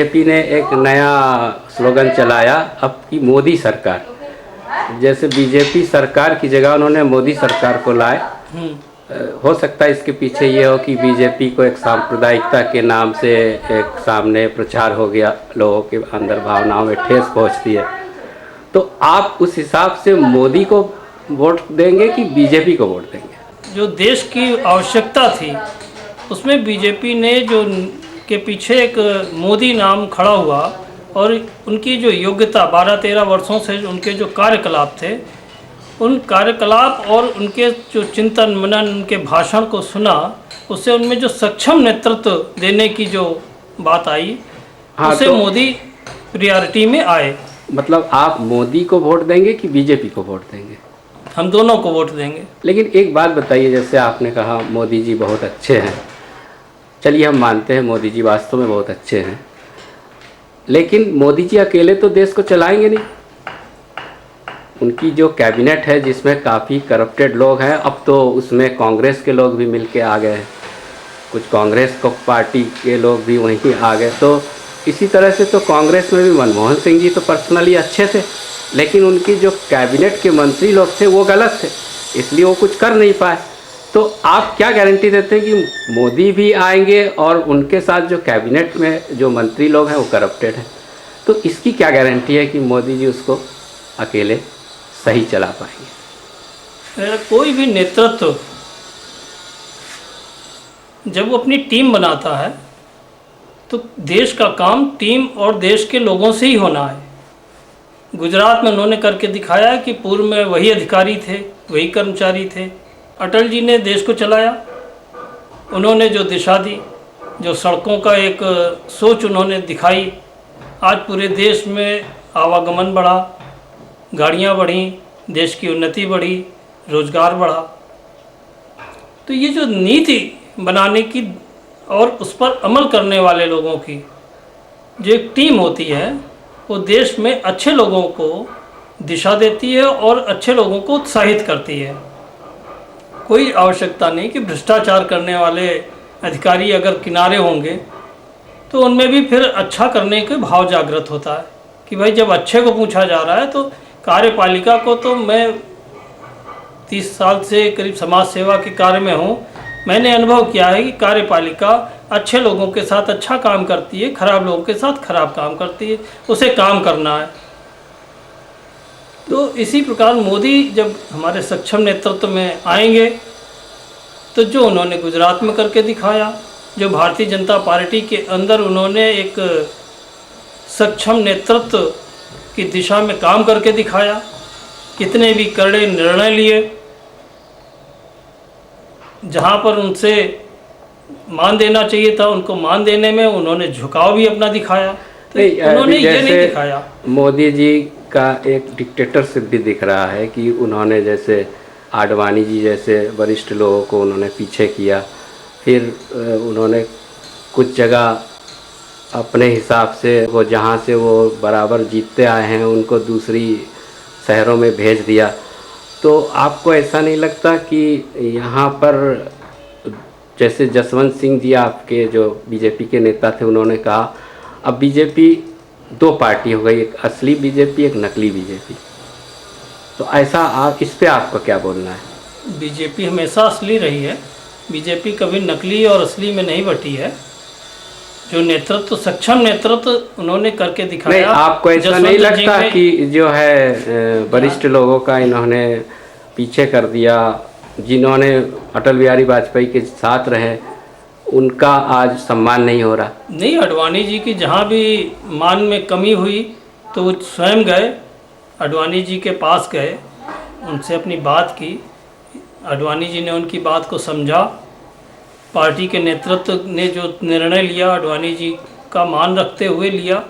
BJP ने एक नया स्लोगन चलाया, अब की मोदी सरकार। जैसे बीजेपी सरकार की जगह उन्होंने मोदी सरकार को लाए। हो सकता है इसके पीछे ये हो कि बीजेपी को एक सांप्रदायिकता के नाम से एक सामने प्रचार हो गया, लोगों के अंदर भावनाओं में ठेस पहुंचती है। तो आप उस हिसाब से मोदी को वोट देंगे कि बीजेपी को वोट देंगे? जो देश की आवश्यकता थी उसमें बीजेपी ने जो के पीछे एक मोदी नाम खड़ा हुआ और उनकी जो योग्यता 12-13 वर्षों से उनके जो कार्यकलाप थे, उन कार्यकलाप और उनके जो चिंतन मनन, उनके भाषण को सुना, उससे उनमें जो सक्षम नेतृत्व देने की जो बात आई, हाँ, उससे तो मोदी प्रियॉरिटी में आए। मतलब आप मोदी को वोट देंगे कि बीजेपी को वोट देंगे? हम दोनों को वोट देंगे। लेकिन एक बात बताइए, जैसे आपने कहा मोदी जी बहुत अच्छे हैं, चलिए हम मानते हैं मोदी जी वास्तव में बहुत अच्छे हैं, लेकिन मोदी जी अकेले तो देश को चलाएंगे नहीं। उनकी जो कैबिनेट है जिसमें काफ़ी करप्टेड लोग हैं, अब तो उसमें कांग्रेस के लोग भी मिलके आ गए, कुछ कांग्रेस को पार्टी के लोग भी वहीं आ गए। तो इसी तरह से तो कांग्रेस में भी मनमोहन सिंह जी तो पर्सनली अच्छे थे, लेकिन उनकी जो कैबिनेट के मंत्री लोग थे वो गलत थे, इसलिए वो कुछ कर नहीं पाए। तो आप क्या गारंटी देते हैं कि मोदी भी आएंगे और उनके साथ जो कैबिनेट में जो मंत्री लोग हैं वो करप्टेड हैं? तो इसकी क्या गारंटी है कि मोदी जी उसको अकेले सही चला पाएंगे? कोई भी नेतृत्व जब वो अपनी टीम बनाता है तो देश का काम टीम और देश के लोगों से ही होना है। गुजरात में उन्होंने करके दिखाया कि पूर्व में वही अधिकारी थे, वही कर्मचारी थे। अटल जी ने देश को चलाया, उन्होंने जो दिशा दी, जो सड़कों का एक सोच उन्होंने दिखाई, आज पूरे देश में आवागमन बढ़ा, गाड़ियाँ बढ़ी, देश की उन्नति बढ़ी, रोजगार बढ़ा। तो ये जो नीति बनाने की और उस पर अमल करने वाले लोगों की जो एक टीम होती है, वो देश में अच्छे लोगों को दिशा देती है और अच्छे लोगों को उत्साहित करती है। कोई आवश्यकता नहीं कि भ्रष्टाचार करने वाले अधिकारी अगर किनारे होंगे तो उनमें भी फिर अच्छा करने के भाव जागृत होता है कि भाई जब अच्छे को पूछा जा रहा है तो कार्यपालिका को, तो मैं 30 साल से करीब समाज सेवा के कार्य में हूँ, मैंने अनुभव किया है कि कार्यपालिका अच्छे लोगों के साथ अच्छा काम करती है, खराब लोगों के साथ खराब काम करती है, उसे काम करना है। तो इसी प्रकार मोदी जब हमारे सक्षम नेतृत्व में आएंगे तो जो उन्होंने गुजरात में करके दिखाया, जो भारतीय जनता पार्टी के अंदर उन्होंने एक सक्षम नेतृत्व की दिशा में काम करके दिखाया, कितने भी कड़े निर्णय लिए, जहाँ पर उनसे मान देना चाहिए था उनको मान देने में उन्होंने झुकाव भी अपना दिखाया। तो उन्होंने ये नहीं दिखाया। मोदी जी का एक डिक्टेटरशिप भी दिख रहा है कि उन्होंने जैसे आडवाणी जी जैसे वरिष्ठ लोगों को उन्होंने पीछे किया, फिर उन्होंने कुछ जगह अपने हिसाब से वो जहाँ से वो बराबर जीतते आए हैं उनको दूसरी शहरों में भेज दिया। तो आपको ऐसा नहीं लगता कि यहाँ पर जैसे जसवंत सिंह जी आपके जो बीजेपी के नेता थे, उन्होंने कहा अब बीजेपी दो पार्टी हो गई, एक असली बीजेपी एक नकली बीजेपी, तो ऐसा आप इस पे आपका क्या बोलना है? बीजेपी हमेशा असली रही है, बीजेपी कभी नकली और असली में नहीं बटी है। जो नेतृत्व सक्षम नेतृत्व उन्होंने करके दिखाया। नहीं, आपको ऐसा नहीं लगता कि जो है वरिष्ठ लोगों का इन्होंने पीछे कर दिया, जिन्होंने अटल बिहारी वाजपेयी के साथ रहे उनका आज सम्मान नहीं हो रहा? नहीं, आडवाणी जी की जहाँ भी मान में कमी हुई तो वो स्वयं गए, आडवाणी जी के पास गए, उनसे अपनी बात की, आडवाणी जी ने उनकी बात को समझा, पार्टी के नेतृत्व ने जो निर्णय लिया आडवाणी जी का मान रखते हुए लिया।